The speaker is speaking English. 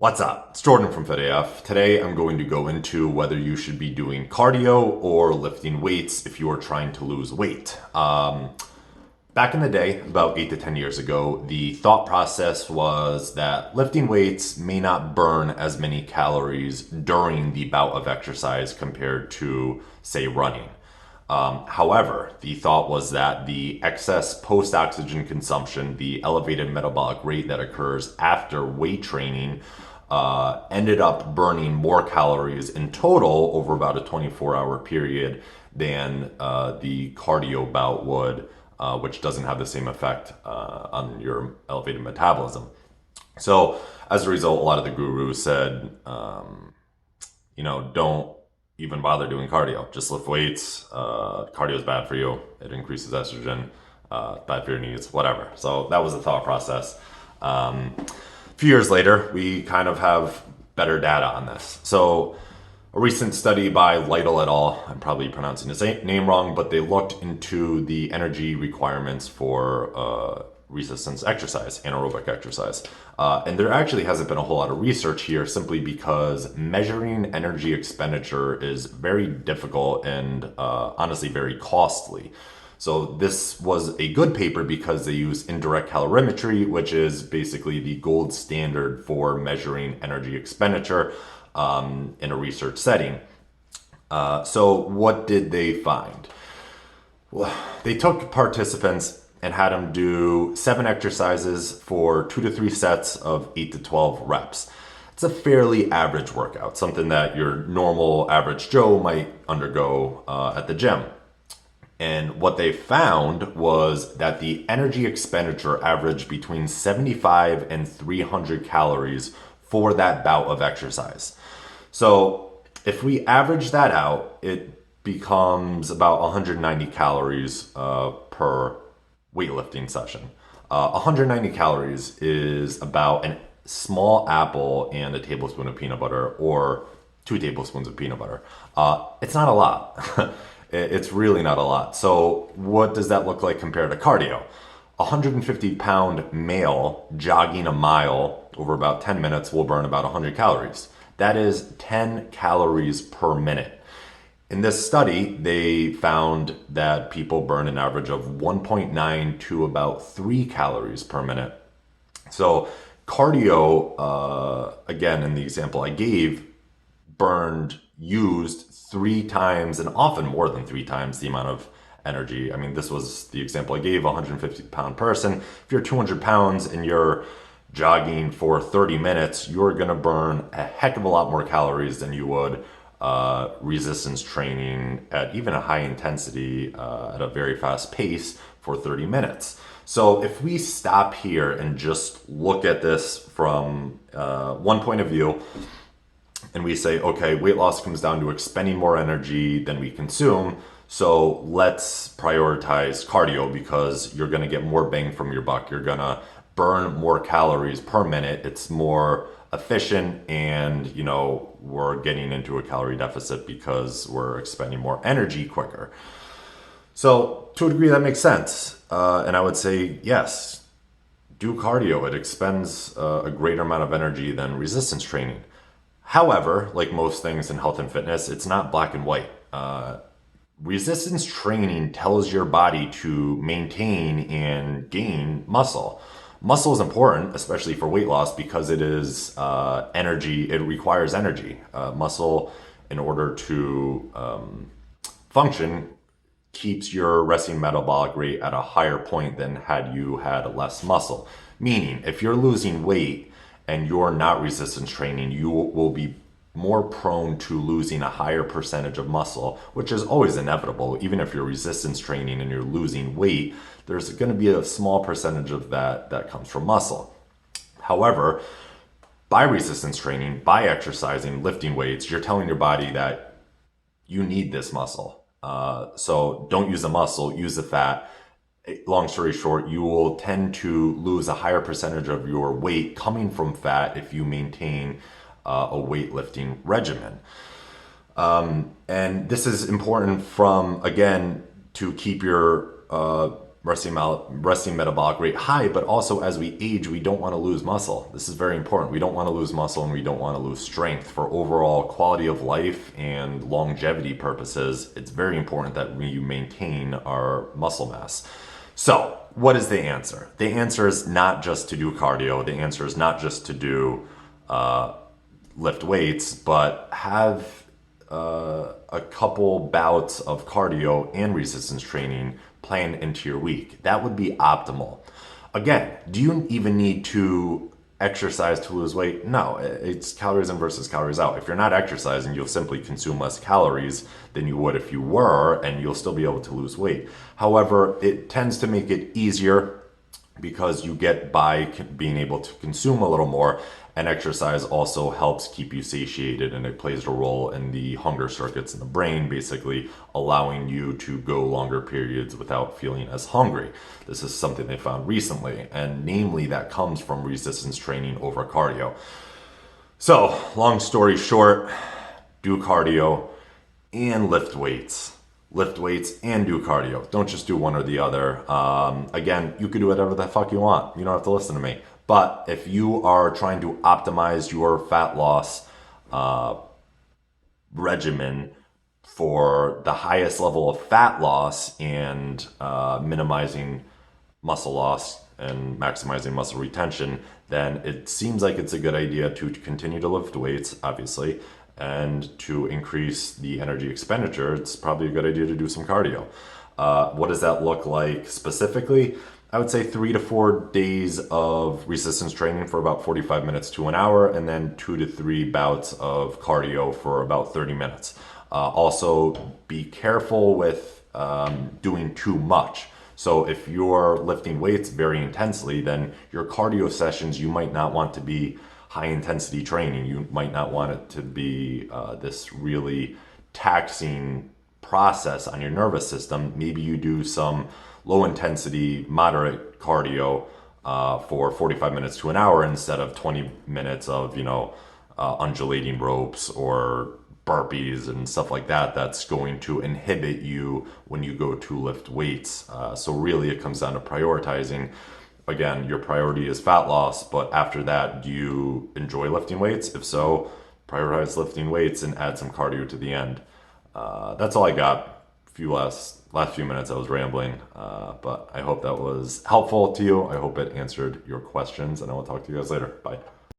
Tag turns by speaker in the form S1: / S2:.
S1: What's up? It's Jordan from FitAF. Today I'm going to go into whether you should be doing cardio or lifting weights if you are trying to lose weight. Back in the day, about 8 to 10 years ago, the thought process was that lifting weights may not burn as many calories during the bout of exercise compared to, say, running. However, the thought was that the excess post-oxygen consumption, the elevated metabolic rate that occurs after weight training, ended up burning more calories in total over about a 24-hour period than the cardio bout would, which doesn't have the same effect on your elevated metabolism. So as a result, a lot of the gurus said, don't even bother doing cardio. Just lift weights. Cardio is bad for you. It increases estrogen. Bad for your knees, whatever. So that was the thought process. A few years later, we kind of have better data on this. So a recent study by Lytle et al., I'm probably pronouncing his name wrong, but they looked into the energy requirements for resistance exercise, anaerobic exercise. And there actually hasn't been a whole lot of research here simply because measuring energy expenditure is very difficult and honestly very costly. So this was a good paper because they use indirect calorimetry, which is basically the gold standard for measuring energy expenditure in a research setting. So what did they find? Well, they took participants and had them do 7 exercises for 2 to 3 sets of 8 to 12 reps. It's a fairly average workout, something that your normal average Joe might undergo at the gym. And what they found was that the energy expenditure averaged between 75 and 300 calories for that bout of exercise. So if we average that out, it becomes about 190 calories per weightlifting session. 190 calories is about a small apple and a tablespoon of peanut butter, or 2 tablespoons of peanut butter. It's not a lot. It's really not a lot. So what does that look like compared to cardio? 150-pound male jogging a mile over about 10 minutes will burn about 100 calories. That is 10 calories per minute. In this study, they found that people burn an average of 1.9 to about 3 calories per minute. So cardio, again, in the example I gave, used 3 times and often more than 3 times the amount of energy. I mean, this was the example I gave, a 150-pound person. If you're 200 pounds and you're jogging for 30 minutes, you're going to burn a heck of a lot more calories than you would resistance training at even a high intensity at a very fast pace for 30 minutes. So if we stop here and just look at this from one point of view, and we say, okay, weight loss comes down to expending more energy than we consume, so let's prioritize cardio because you're going to get more bang from your buck. You're going to burn more calories per minute. It's more efficient, and we're getting into a calorie deficit because we're expending more energy quicker. So to a degree that makes sense, and I would say yes, do cardio. It expends a greater amount of energy than resistance training. However, like most things in health and fitness, it's not black and white. Resistance training tells your body to maintain and gain muscle. Muscle is important, especially for weight loss, because it is energy. It requires energy. Muscle, in order to function, keeps your resting metabolic rate at a higher point than had you had less muscle. Meaning, if you're losing weight and you're not resistance training, you will be more prone to losing a higher percentage of muscle, which is always inevitable. Even if you're resistance training and you're losing weight, there's going to be a small percentage of that comes from muscle. However, by resistance training, by exercising, lifting weights, you're telling your body that you need this muscle. So don't use the muscle, use the fat. Long story short, you will tend to lose a higher percentage of your weight coming from fat if you maintain a weightlifting regimen. And this is important again, to keep your resting metabolic rate high, but also as we age, we don't want to lose muscle. This is very important. We don't want to lose muscle and we don't want to lose strength. For overall quality of life and longevity purposes, it's very important that we maintain our muscle mass. So, what is the answer? The answer is not just to do cardio. The answer is not just to do lift weights, but have a couple bouts of cardio and resistance training planned into your week. That would be optimal. Again, do you even need to exercise to lose weight? No, it's calories in versus calories out. If you're not exercising, you'll simply consume less calories than you would if you were, and you'll still be able to lose weight. However, it tends to make it easier because you get by being able to consume a little more, and exercise also helps keep you satiated, and it plays a role in the hunger circuits in the brain, basically allowing you to go longer periods without feeling as hungry. This is something they found recently, and namely that comes from resistance training over cardio. So, long story short, do cardio and lift weights. Lift weights and do cardio. Don't just do one or the other. Again, you can do whatever the fuck you want. You don't have to listen to me. But if you are trying to optimize your fat loss regimen for the highest level of fat loss and minimizing muscle loss and maximizing muscle retention, then it seems like it's a good idea to continue to lift weights, obviously, and to increase the energy expenditure. It's probably a good idea to do some cardio. What does that look like specifically? I would say 3 to 4 days of resistance training for about 45 minutes to an hour, and then 2 to 3 bouts of cardio for about 30 minutes. Also, be careful with doing too much. So if you're lifting weights very intensely, then your cardio sessions, you might not want to be high intensity training. You might not want it to be this really taxing process on your nervous system. Maybe you do some low intensity, moderate cardio for 45 minutes to an hour instead of 20 minutes of, undulating ropes or burpees and stuff like that. That's going to inhibit you when you go to lift weights. So really it comes down to prioritizing. Again, your priority is fat loss, but after that, do you enjoy lifting weights? If so, prioritize lifting weights and add some cardio to the end. That's all I got. Last few minutes I was rambling, but I hope that was helpful to you. I hope it answered your questions, and I will talk to you guys later. Bye.